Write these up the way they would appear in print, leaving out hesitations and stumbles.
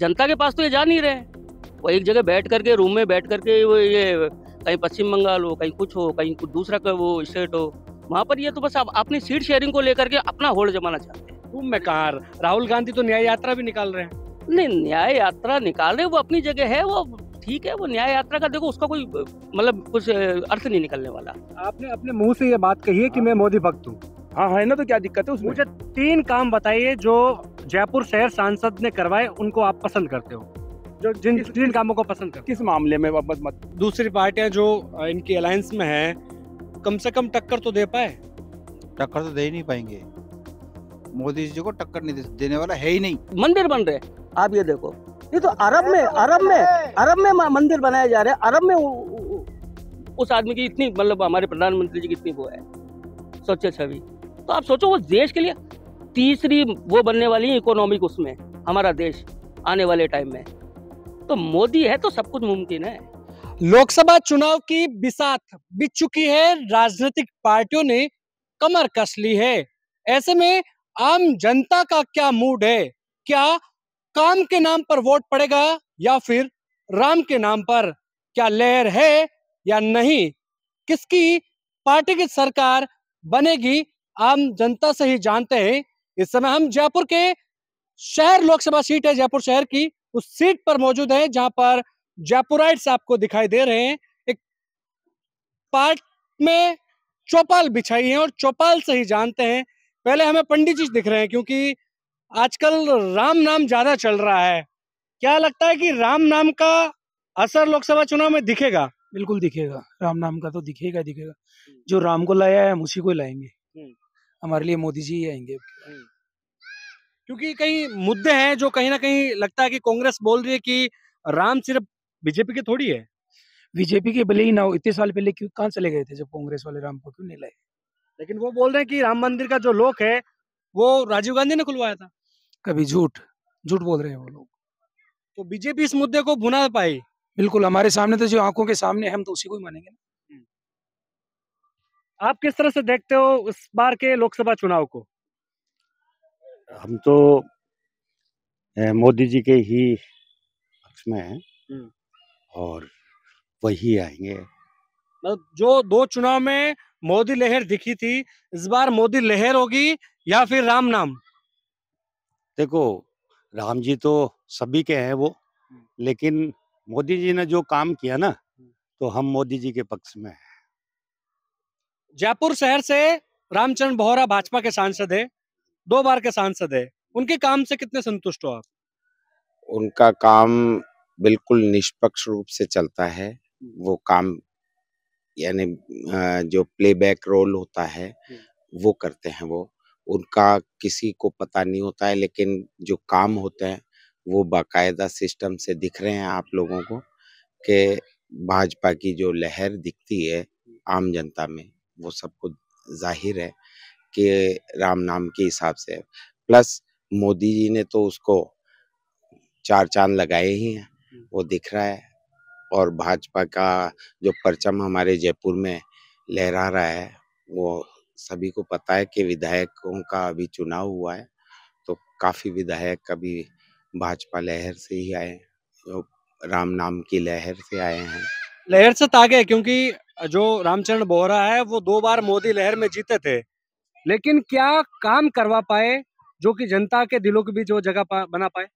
जनता के पास तो ये जा नहीं रहे हैं। वो एक जगह बैठ करके, रूम में बैठ करके, वो ये कहीं पश्चिम बंगाल हो, कहीं कुछ हो, कहीं कुछ दूसरा का वो स्टेट हो, वहाँ पर ये तो बस अपनी सीट शेयरिंग को लेकर के अपना होड़ जमाना चाहते हैं। तुम में कहा, राहुल गांधी तो न्याय यात्रा भी निकाल रहे हैं। नहीं, न्याय यात्रा निकाल रहे, वो अपनी जगह है, वो ठीक है। वो न्याय यात्रा का देखो, उसका कोई मतलब कुछ अर्थ नहीं निकलने वाला। आपने अपने मुंह से ये बात कही है कि मैं मोदी भक्त हूँ। हाँ है ना, तो क्या दिक्कत है उसमें? मुझे 3 काम बताइए जो जयपुर शहर सांसद ने करवाए, उनको आप पसंद करते हो, जो जिन 3 कामों को पसंद करते किस मामले में? मत दूसरी पार्टियां जो इनकी अलायंस में है, कम से कम टक्कर तो दे पाए। टक्कर तो दे ही नहीं पाएंगे। मोदी जी को टक्कर नहीं देने वाला है ही नहीं। मंदिर बन रहे, आप ये देखो, ये तो अरब में मंदिर बनाए जा रहे हैं। अरब में उस आदमी की इतनी, मतलब हमारे प्रधानमंत्री जी की इतनी वो है स्वच्छ छवि। तो आप सोचो, वो देश के लिए तीसरी वो बनने वाली है इकोनॉमिक, उसमें हमारा देश आने वाले टाइम में। तो मोदी है तो सब कुछ मुमकिन है। लोकसभा चुनाव की बिसात बिछ चुकी है, राजनीतिक पार्टियों ने कमर कस ली है। ऐसे में आम जनता का क्या मूड है? क्या काम के नाम पर वोट पड़ेगा या फिर राम के नाम पर? क्या लहर है या नहीं? किसकी पार्टी की सरकार बनेगी, आम जनता से ही जानते हैं। इस समय हम जयपुर के शहर लोकसभा सीट है जयपुर शहर की, उस सीट पर मौजूद है जहां पर जयपुराइट्स आपको दिखाई दे रहे हैं। एक पार्ट में चौपाल बिछाई है और चौपाल से ही जानते हैं। पहले हमें पंडित जी दिख रहे हैं क्योंकि आजकल राम नाम ज्यादा चल रहा है। क्या लगता है कि राम नाम का असर लोकसभा चुनाव में दिखेगा? बिल्कुल दिखेगा, राम नाम का तो दिखेगा दिखेगा। जो राम को लाया है हम उसी को लाएंगे। हमारे लिए मोदी जी ही आएंगे। क्योंकि कई मुद्दे हैं जो कहीं ना कहीं लगता है कि कांग्रेस बोल रही है कि राम सिर्फ बीजेपी के थोड़ी है। बीजेपी के भले ही ना हो, इतने साल पहले क्यों कहाँ चले गए थे जब कांग्रेस वाले राम को क्यों नहीं लाए? लेकिन वो बोल रहे हैं कि राम मंदिर का जो लोक है वो राजीव गांधी ने खुलवाया था। कभी झूठ बोल रहे हैं वो लोग। तो बीजेपी इस मुद्दे को भुना पाई। बिल्कुल, हमारे सामने तो जो आंखों के सामने है, हम तो उसी को ही मानेंगे ना। आप किस तरह से देखते हो इस बार के लोकसभा चुनाव को? हम तो मोदी जी के ही पक्ष में हैं और वही आएंगे। मतलब जो 2 चुनाव में मोदी लहर दिखी थी, इस बार मोदी लहर होगी या फिर राम नाम? देखो, राम जी तो सभी के हैं वो, लेकिन मोदी जी ने जो काम किया ना, तो हम मोदी जी के पक्ष में हैं। जयपुर शहर से रामचरण बोहरा भाजपा के सांसद है, 2 बार के सांसद है। उनके काम से कितने संतुष्ट हो आप? उनका काम बिल्कुल निष्पक्ष रूप से चलता है। वो काम यानी जो प्लेबैक रोल होता है वो करते हैं वो। उनका किसी को पता नहीं होता है, लेकिन जो काम होते हैं वो बाकायदा सिस्टम से दिख रहे हैं आप लोगों को कि भाजपा की जो लहर दिखती है आम जनता में, वो सबको जाहिर है कि राम नाम के हिसाब से। प्लस मोदी जी ने तो उसको 4 चांद लगाए ही हैं, वो दिख रहा है। और भाजपा का जो परचम हमारे जयपुर में लहरा रहा है, वो सभी को पता है कि विधायकों का अभी चुनाव हुआ है, तो काफी विधायक अभी भाजपा लहर से ही आए, जो राम नाम की लहर से आए हैं। लहर से तागे, क्योंकि जो रामचरण बोहरा है वो 2 बार मोदी लहर में जीते थे, लेकिन क्या काम करवा पाए जो कि जनता के दिलों के बीच वो जगह बना पाए?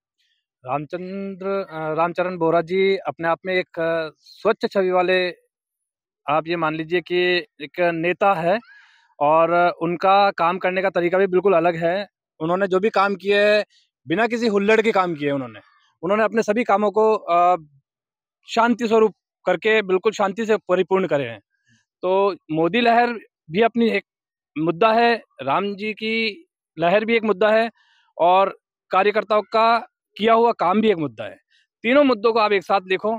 रामचरण बोहरा जी अपने आप में एक स्वच्छ छवि वाले, आप ये मान लीजिए कि एक नेता है, और उनका काम करने का तरीका भी बिल्कुल अलग है। उन्होंने जो भी काम किए बिना किसी हुल्लड़ के काम किए, उन्होंने अपने सभी कामों को शांति स्वरूप करके बिल्कुल शांति से परिपूर्ण करे हैं। तो मोदी लहर भी अपनी एक मुद्दा है, राम जी की लहर भी एक मुद्दा है, और कार्यकर्ताओं का किया हुआ काम भी एक मुद्दा है। तीनों मुद्दों को आप एक साथ देखो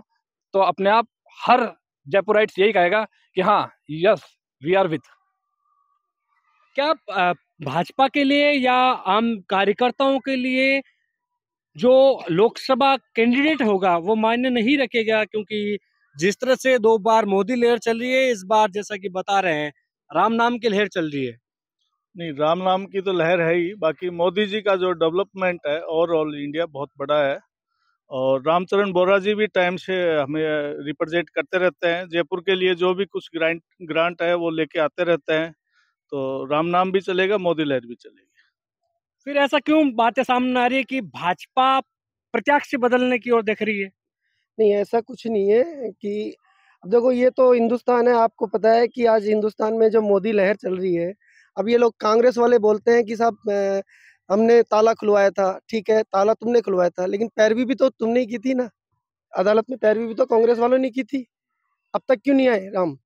तो अपने आप हर जयपुराइट्स यही कहेगा कि हाँ, यस, वी आर विथ। क्या भाजपा के लिए या आम कार्यकर्ताओं के लिए जो लोकसभा कैंडिडेट होगा वो मायने नहीं रखेगा? क्योंकि जिस तरह से 2 बार मोदी लहर चल रही है, इस बार जैसा कि बता रहे हैं राम नाम की लहर चल रही है। नहीं, राम नाम की तो लहर है ही, बाकी मोदी जी का जो डेवलपमेंट है ओवरऑल इंडिया बहुत बड़ा है, और रामचरण बोरा जी भी टाइम से हमें रिप्रेजेंट करते रहते हैं। जयपुर के लिए जो भी कुछ ग्रांट है वो लेके आते रहते हैं। तो राम नाम भी चलेगा, मोदी लहर भी चलेगी। फिर ऐसा क्यों बातें सामने आ रही है कि भाजपा प्रत्याशी बदलने की ओर देख रही है? नहीं, ऐसा कुछ नहीं है कि अब देखो, ये तो हिंदुस्तान है। आपको पता है कि आज हिंदुस्तान में जो मोदी लहर चल रही है, अब ये लोग कांग्रेस वाले बोलते हैं कि साहब हमने ताला खुलवाया था। ठीक है, ताला तुमने खुलवाया था, लेकिन पैरवी भी तो तुमने ही की थी ना। अदालत में पैरवी भी तो कांग्रेस वालों ने की थी। अब तक क्यों नहीं आए राम?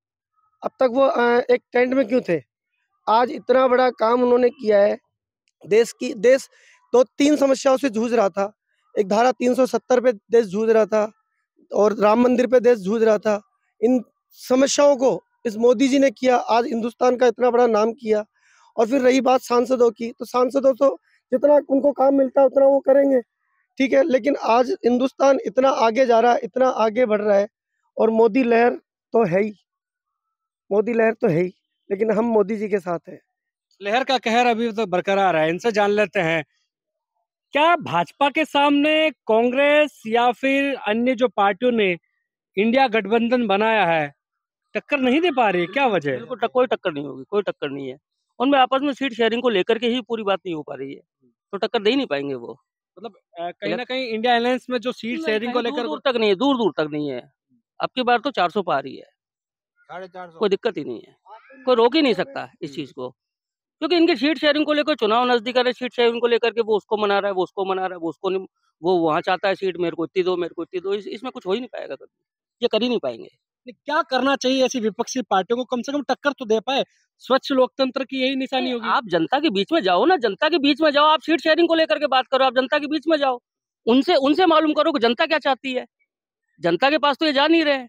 अब तक वो एक टेंट में क्यों थे? आज इतना बड़ा काम उन्होंने किया है। देश तो 3 समस्याओं से जूझ रहा था। एक धारा 370 पे देश जूझ रहा था, और राम मंदिर पे देश जूझ रहा था। इन समस्याओं को इस मोदी जी ने किया, आज हिंदुस्तान का इतना बड़ा नाम किया। और फिर रही बात सांसदों की, तो सांसदों तो जितना उनको काम मिलता है उतना वो करेंगे, ठीक है। लेकिन आज हिंदुस्तान इतना आगे जा रहा है, इतना आगे बढ़ रहा है, और मोदी लहर तो है ही, मोदी लहर तो है ही, लेकिन हम मोदी जी के साथ हैं। लहर का कहर अभी तो बरकरार है। इनसे जान लेते हैं, क्या भाजपा के सामने कांग्रेस या फिर अन्य जो पार्टियों ने इंडिया गठबंधन बनाया है टक्कर नहीं दे पा रही है? क्या वजह है? बिल्कुल कोई टक्कर नहीं होगी, कोई टक्कर नहीं है। उनमें आपस में सीट शेयरिंग को लेकर के ही पूरी बात नहीं हो पा रही है, तो टक्कर दे ही नहीं पाएंगे वो। मतलब कहीं ना कहीं इंडिया अलायंस में जो सीट शेयरिंग को लेकर दूर तक नहीं है, दूर दूर तक नहीं है। अब की बार तो 400 पार ही है, 450। कोई दिक्कत ही नहीं है। कोई रोक ही नहीं सकता इस चीज को, क्योंकि इनके सीट शेयरिंग को लेकर चुनाव नजदीक आ रहे, सीट शेयरिंग को लेकर के वो उसको मना रहा है, वो उसको मना रहा है, वो उसको नहीं, वो वहां चाहता है सीट मेरे को इतनी दो, मेरे को इतनी दो। इसमें कुछ हो ही नहीं पाएगा कभी, ये कर ही नहीं पाएंगे। क्या करना चाहिए ऐसी विपक्षी पार्टियों को, कम से कम टक्कर तो दे पाए? स्वच्छ लोकतंत्र की यही निशानी होगी। आप जनता के बीच में जाओ ना, जनता के बीच में जाओ। आप सीट शेयरिंग को लेकर के बात करो, आप जनता के बीच में जाओ, उनसे उनसे मालूम करो कि जनता क्या चाहती है। जनता के पास तो ये जा नहीं रहे।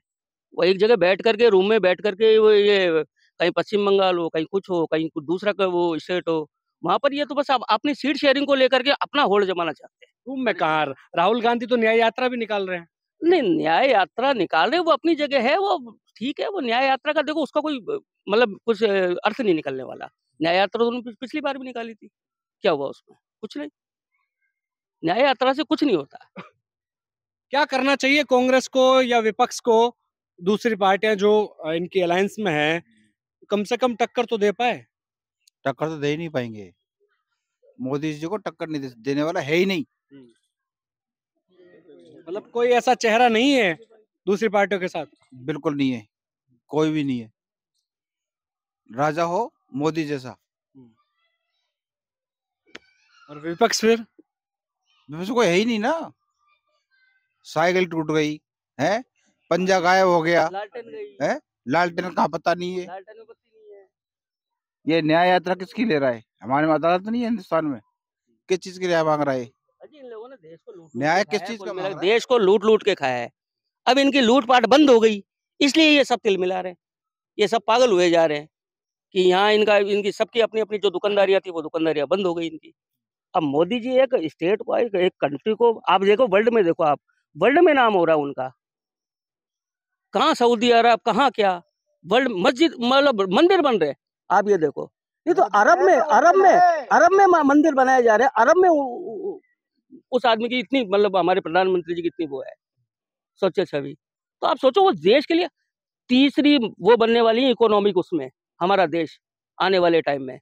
वो एक जगह बैठ करके, रूम में बैठ करके, वो ये कहीं पश्चिम बंगाल हो, कहीं कुछ हो, कहीं कुछ दूसरा का वो स्टेट हो, वहां पर ये तो बस आप अपनी सीट शेयरिंग को लेकर के अपना होल्ड जमाना चाहते हैं। रूम में कहाँ? राहुल गांधी तो न्याय यात्रा भी निकाल रहे हैं। नहीं, न्याय यात्रा निकाल रहे, वो अपनी जगह है, वो ठीक है। वो न्याय यात्रा का देखो, उसका कोई मतलब कुछ अर्थ नहीं निकलने वाला। न्याय यात्रा तो उन्होंने पिछली बार भी निकाली थी, क्या हुआ उसमें? कुछ नहीं। न्याय यात्रा से कुछ नहीं होता। क्या करना चाहिए कांग्रेस को या विपक्ष को? दूसरी पार्टियां जो इनकी अलायंस में है, कम से कम टक्कर तो दे पाए। टक्कर तो दे ही नहीं पाएंगे। मोदी जी को टक्कर नहीं देने वाला है ही नहीं। मतलब कोई ऐसा चेहरा नहीं है दूसरी पार्टियों के साथ? बिल्कुल नहीं है, कोई भी नहीं है। राजा हो मोदी जैसा। और विपक्ष फिर? विपक्ष कोई है ही नहीं ना। साइकिल टूट गई है, पंजा गायब हो गया है, लालटेन का पता नहीं है। ये न्याय यात्रा किसकी ले रहा है? हमारे में अदालत नहीं है हिंदुस्तान में, किस चीज की न्याय मांग रहा है? इन लोगों ने देश को लूट न्याय किस चीज का मांग रहा है? देश को लूट लूट के खाया है। अब इनकी लूटपाट बंद हो गई, इसलिए ये सब तिल मिला रहे हैं। ये सब पागल हुए जा रहे हैं कि यहाँ इनकी सबकी अपनी अपनी जो दुकानदारियां थी, वो दुकानदारियां बंद हो गई इनकी। अब मोदी जी एक स्टेट को, एक कंट्री को, आप देखो वर्ल्ड में, देखो आप वर्ल्ड में नाम हो रहा है उनका। कहाँ सऊदी अरब, कहाँ क्या वर्ल्ड मस्जिद, मतलब मंदिर बन रहे। आप ये देखो, ये तो अरब में मंदिर बनाए जा रहे हैं। अरब में उस आदमी की इतनी, मतलब हमारे प्रधानमंत्री जी की इतनी वो है स्वच्छ छवि। तो आप सोचो, वो देश के लिए तीसरी वो बनने वाली है इकोनॉमिक, उसमें हमारा देश आने वाले टाइम में।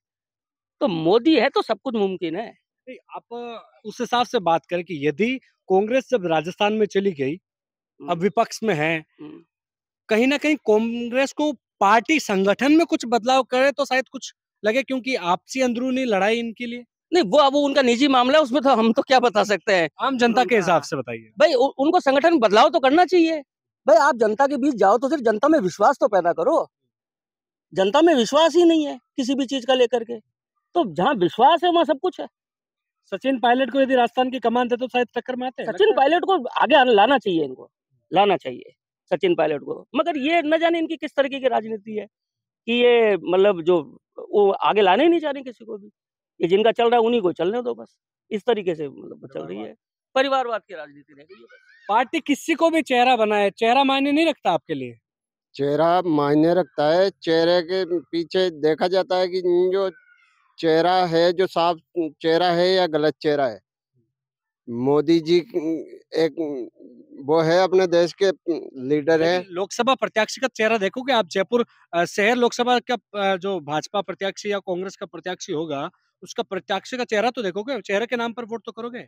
तो मोदी है तो सब कुछ मुमकिन है। आप उस हिसाब से बात करें कि यदि कांग्रेस जब राजस्थान में चली गई, अब विपक्ष में है, कहीं ना कहीं कांग्रेस को पार्टी संगठन में कुछ बदलाव करे तो शायद कुछ लगे, क्योंकि आपसी अंदरूनी लड़ाई इनके लिए नहीं, वो अब उनका निजी मामला है, उसमें तो हम तो क्या बता सकते हैं। आम जनता के हिसाब से बताइए भाई, उनको संगठन में बदलाव तो करना चाहिए। भाई, आप जनता के बीच जाओ तो फिर जनता में विश्वास तो पैदा करो। जनता में विश्वास ही नहीं है किसी भी चीज का लेकर के, तो जहाँ विश्वास है वहाँ सब कुछ है। सचिन पायलट को यदि राजस्थान की कमान दे तो शायद टक्कर में आते हैं। सचिन पायलट को आगे लाना चाहिए, इनको लाना चाहिए सचिन पायलट को। मगर ये न जाने इनकी किस तरीके की राजनीति है कि ये मतलब जो वो आगे लाने ही नहीं चाह रहे किसी को भी। ये जिनका चल रहा है उन्हीं को चलने दो बस। इस तरीके से मतलब चल रही है, परिवारवाद की राजनीति रह गई है। पार्टी किसी को भी चेहरा बनाए, चेहरा मायने नहीं रखता आपके लिए? चेहरा मायने रखता है। चेहरे के पीछे देखा जाता है कि जो चेहरा है, जो साफ चेहरा है या गलत चेहरा है। मोदी जी एक वो है, अपने देश के लीडर है। लेकिन लोकसभा प्रत्याशी का चेहरा देखोगे आप? जयपुर शहर लोकसभा का जो भाजपा प्रत्याशी या कांग्रेस का प्रत्याशी होगा, उसका प्रत्याशी का चेहरा तो देखोगे, चेहरे के नाम पर वोट तो करोगे?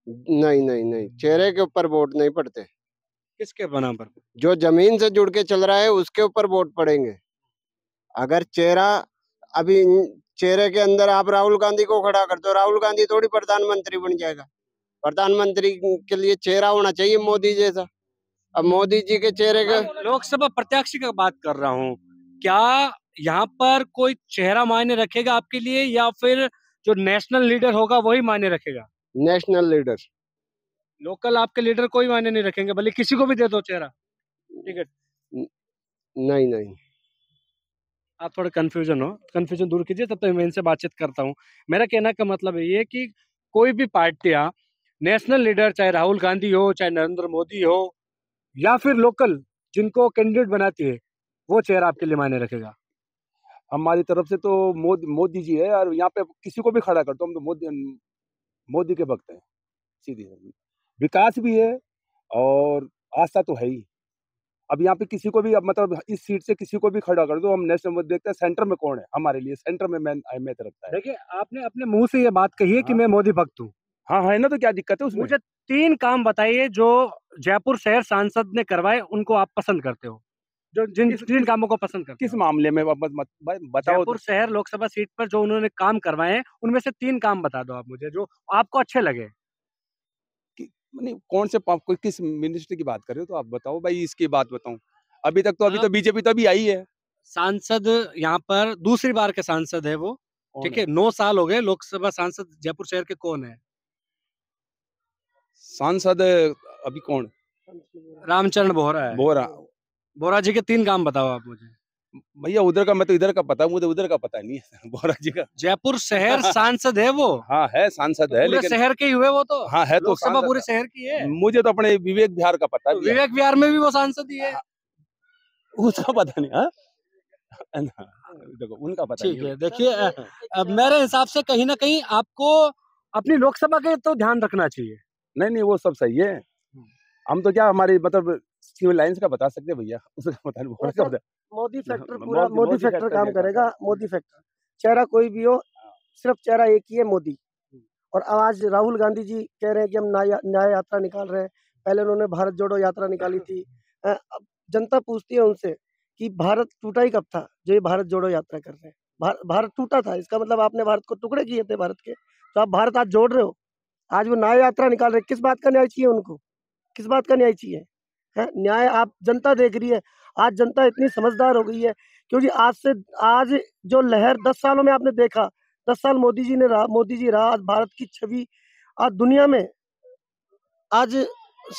नहीं नहीं नहीं, चेहरे के ऊपर वोट नहीं पड़ते। किसके नाम पर? जो जमीन से जुड़ के चल रहा है उसके ऊपर वोट पड़ेंगे। अगर चेहरा, अभी चेहरे के अंदर आप राहुल गांधी को खड़ा कर दो, राहुल गांधी थोड़ी प्रधानमंत्री बन जाएगा। प्रधानमंत्री के लिए चेहरा होना चाहिए मोदी जैसा। अब मोदी जी के चेहरे का, लोकसभा प्रत्याशी का बात कर रहा हूँ, क्या यहाँ पर कोई चेहरा मायने रखेगा आपके लिए, या फिर जो नेशनल लीडर होगा वही मायने रखेगा? National leader. लोकल आपके लीडर कोई मायने नहीं रखेंगे, भले किसी को भी दे दो चेहरा, ठीक है? नहीं नहीं, आप थोड़ा कंफ्यूजन दूर कीजिए, तब तक मैं इनसे बातचीत करता हूँ। मेरा कहना का मतलब ये कि कोई भी पार्टियां, नेशनल लीडर चाहे राहुल गांधी हो, चाहे नरेंद्र मोदी हो, या फिर लोकल जिनको कैंडिडेट बनाती है, वो चेहरा आपके लिए मायने रखेगा? हमारी तरफ से तो मोदी जी है, और यहाँ पे किसी को भी खड़ा कर दो, हम तो मोदी के भक्त हैं सीधी। विकास भी है और आस्था तो है ही। अब यहाँ पे किसी को भी, अब मतलब इस सीट से किसी को भी खड़ा कर दो, हम नेशनल में देखते हैं सेंटर में कौन है, हमारे लिए सेंटर में अहमियत रखता है। देखिए, आपने अपने मुंह से ये बात कही है कि मैं मोदी भक्त हूँ। हाँ है ना, तो क्या दिक्कत है उसमें? मुझे 3 काम बताइए जो जयपुर शहर सांसद ने करवाए, उनको आप पसंद करते हो, जो जिन 3 कामों को पसंद करते किस हो। मामले में बताओ। जयपुर शहर लोकसभा सीट पर जो उन्होंने काम करवाए हैं, उनमें से 3 काम बता दो आप मुझे, जो आपको अच्छे लगे। नहीं, कौन से कोई किस मिनिस्टर की बात कर रहे हो, तो आप बताओ भाई, इसकी बात बताऊं। अभी तो बीजेपी तो अभी आई है। सांसद यहाँ पर दूसरी बार के सांसद है वो, ठीक है? 9 साल हो गए लोकसभा सांसद जयपुर शहर के। कौन है सांसद अभी? कौन? रामचरण बोहरा है। बोहरा जी के 3 काम बताओ आप मुझे। भैया उधर का, मैं तो इधर का पता है, मुझे उधर का पता नहीं है। बोहरा जी का जयपुर शहर सांसद है वो। हाँ है, सांसद है, लेकिन शहर के ही हुए वो तो। हाँ है, तो लोकसभा पूरे शहर की है। मुझे तो अपने विवेक विहार का पता है। तो विवेक विहार में भी वो सांसद ही है। उसका पता नहीं। हाँ देखो, उनका पता ठीक है। देखिए, अब मेरे हिसाब से कहीं ना कहीं आपको अपनी लोकसभा के तो ध्यान रखना चाहिए। नहीं, वो सब सही है। हम तो क्या, हमारी मतलब सिविल लाइंस का बता सकते हैं भैया, उसका पता नहीं। मोदी फैक्टर पूरा मोदी फैक्टर काम करेगा। मोदी फैक्टर, चेहरा कोई भी हो, सिर्फ चेहरा एक ही है, मोदी। और आज राहुल गांधी जी कह रहे हैं कि हम न्याय यात्रा निकाल रहे हैं। पहले उन्होंने भारत जोड़ो यात्रा निकाली थी। अब जनता पूछती है उनसे कि भारत टूटा ही कब था जो ये भारत जोड़ो यात्रा कर रहे हैं? भारत टूटा था, इसका मतलब आपने भारत को टुकड़े किए थे भारत के, तो आप भारत आज जोड़ रहे हो। आज वो न्याय यात्रा निकाल रहे हैं, किस बात का न्याय चाहिए उनको? किस बात का न्याय चाहिए? है न्याय आप जनता देख रही है। आज जनता इतनी समझदार हो गई है, क्योंकि आज जो लहर 10 सालों में आपने देखा, 10 साल मोदी जी रहा। आज भारत की छवि आज दुनिया में, आज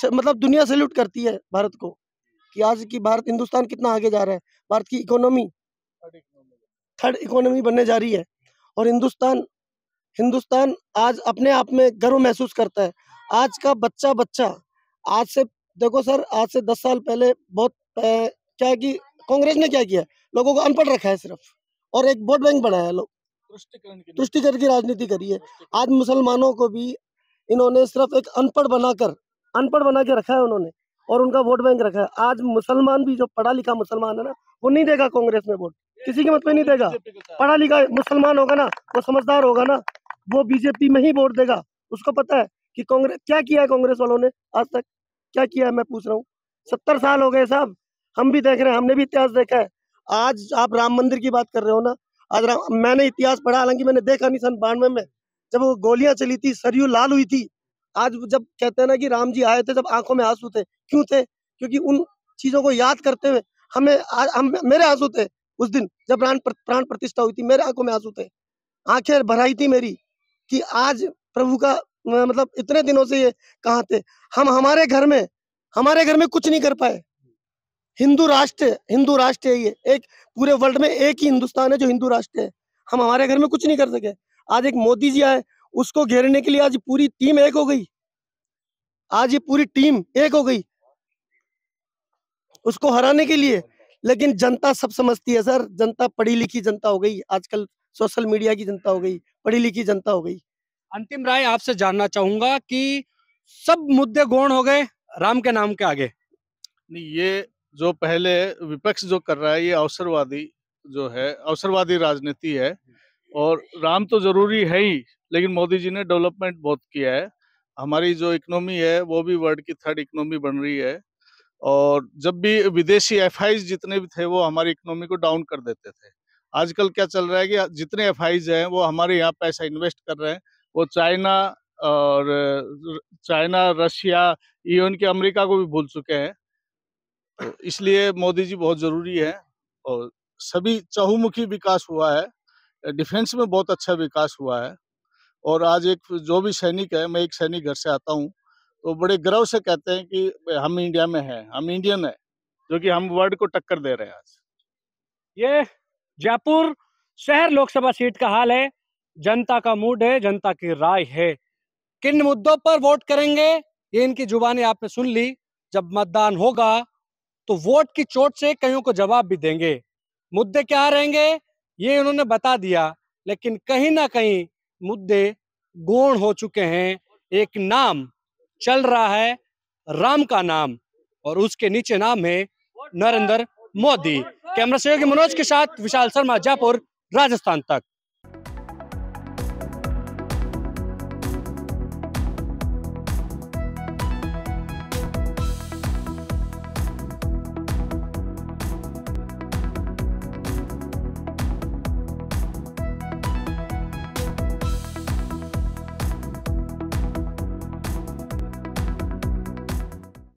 मतलब दुनिया सैल्यूट करती है भारत को, कि आज की भारत, हिंदुस्तान कितना आगे जा रहा है। भारत की इकोनॉमी थर्ड इकोनॉमी बनने जा रही है। और हिंदुस्तान आज अपने आप में गर्व महसूस करता है। आज का बच्चा आज से देखो सर, आज से 10 साल पहले बहुत क्या है कि कांग्रेस ने क्या किया, लोगों को अनपढ़ रखा है सिर्फ, और एक वोट बैंक बनाया है, लोग तुष्टिकरण की राजनीति करी है। आज मुसलमानों को भी इन्होंने सिर्फ एक अनपढ़ बना के रखा है उन्होंने, और उनका वोट बैंक रखा है। आज मुसलमान भी, जो पढ़ा लिखा मुसलमान है ना, वो नहीं देगा कांग्रेस में वोट, किसी के मत पे नहीं देगा। पढ़ा लिखा मुसलमान होगा ना, वो समझदार होगा ना, वो बीजेपी में ही वोट देगा। उसको पता है कि कांग्रेस क्या किया है, कांग्रेस वालों ने आज तक क्या किया है। मैं पूछ रहा हूँ, 70 साल हो गए साहब, हम भी देख रहे हैं, हमने भी इतिहास देखा है। आज आप राम मंदिर की बात कर रहे हो ना, आज मैंने इतिहास पढ़ा, हालांकि मैंने देखा नहीं, सन 92 में जब वो गोलियां चली थी, सरयू लाल हुई थी। आज जब कहते हैं ना कि राम जी आए थे, जब आंखों में आंसू थे, क्यों थे? क्योंकि उन चीजों को याद करते हुए मेरे आंसू थे उस दिन जब प्राण प्रतिष्ठा हुई थी, मेरे आंखों में आंसू थे, आंखें भराई थी मेरी, कि आज प्रभु का मतलब इतने दिनों से ये कहाँ थे। हम हमारे घर में कुछ नहीं कर पाए। हिंदू राष्ट्र है ये, एक पूरे वर्ल्ड में एक ही हिंदुस्तान है जो हिंदू राष्ट्र है। हम हमारे घर में कुछ नहीं कर सके। आज एक मोदी जी आए, उसको घेरने के लिए आज पूरी टीम एक हो गई। आज ये पूरी टीम एक हो गई उसको हराने के लिए। लेकिन जनता सब समझती है सर, जनता पढ़ी लिखी जनता हो गई आजकल, सोशल मीडिया की जनता हो गई, पढ़ी लिखी जनता हो गई। अंतिम राय आपसे जानना चाहूंगा कि सब मुद्दे गौण हो गए राम के नाम के आगे। नहीं, ये जो पहले विपक्ष जो कर रहा है ये अवसरवादी राजनीति है। और राम तो जरूरी है ही, लेकिन मोदी जी ने डेवलपमेंट बहुत किया है। हमारी जो इकोनॉमी है वो भी वर्ल्ड की 3rd इकोनॉमी बन रही है। और जब भी विदेशी एफआईज जितने भी थे वो हमारी इकोनॉमी को डाउन कर देते थे। आजकल क्या चल रहा है कि जितने एफआईज हैं वो हमारे यहाँ पैसा इन्वेस्ट कर रहे हैं। वो चाइना, रशिया, इवन के अमेरिका को भी भूल चुके हैं। तो इसलिए मोदी जी बहुत जरूरी है। और सभी चहुमुखी विकास हुआ है, डिफेंस में बहुत अच्छा विकास हुआ है। और आज एक जो भी सैनिक है, मैं एक सैनिक घर से आता हूँ, तो बड़े गर्व से कहते हैं कि हम इंडिया में हैं, हम इंडियन है, जो कि हम वर्ल्ड को टक्कर दे रहे हैं आज। ये जयपुर शहर लोकसभा सीट का हाल है। जनता का मूड है, जनता की राय है। किन मुद्दों पर वोट करेंगे ये इनकी जुबानी आपने सुन ली। जब मतदान होगा तो वोट की चोट से कईयों को जवाब भी देंगे। मुद्दे क्या रहेंगे ये उन्होंने बता दिया, लेकिन कहीं ना कहीं मुद्दे गौण हो चुके हैं। एक नाम चल रहा है, राम का नाम, और उसके नीचे नाम है नरेंद्र मोदी। कैमरा सहयोगी मनोज के साथ विशाल शर्मा, जयपुर, राजस्थान तक।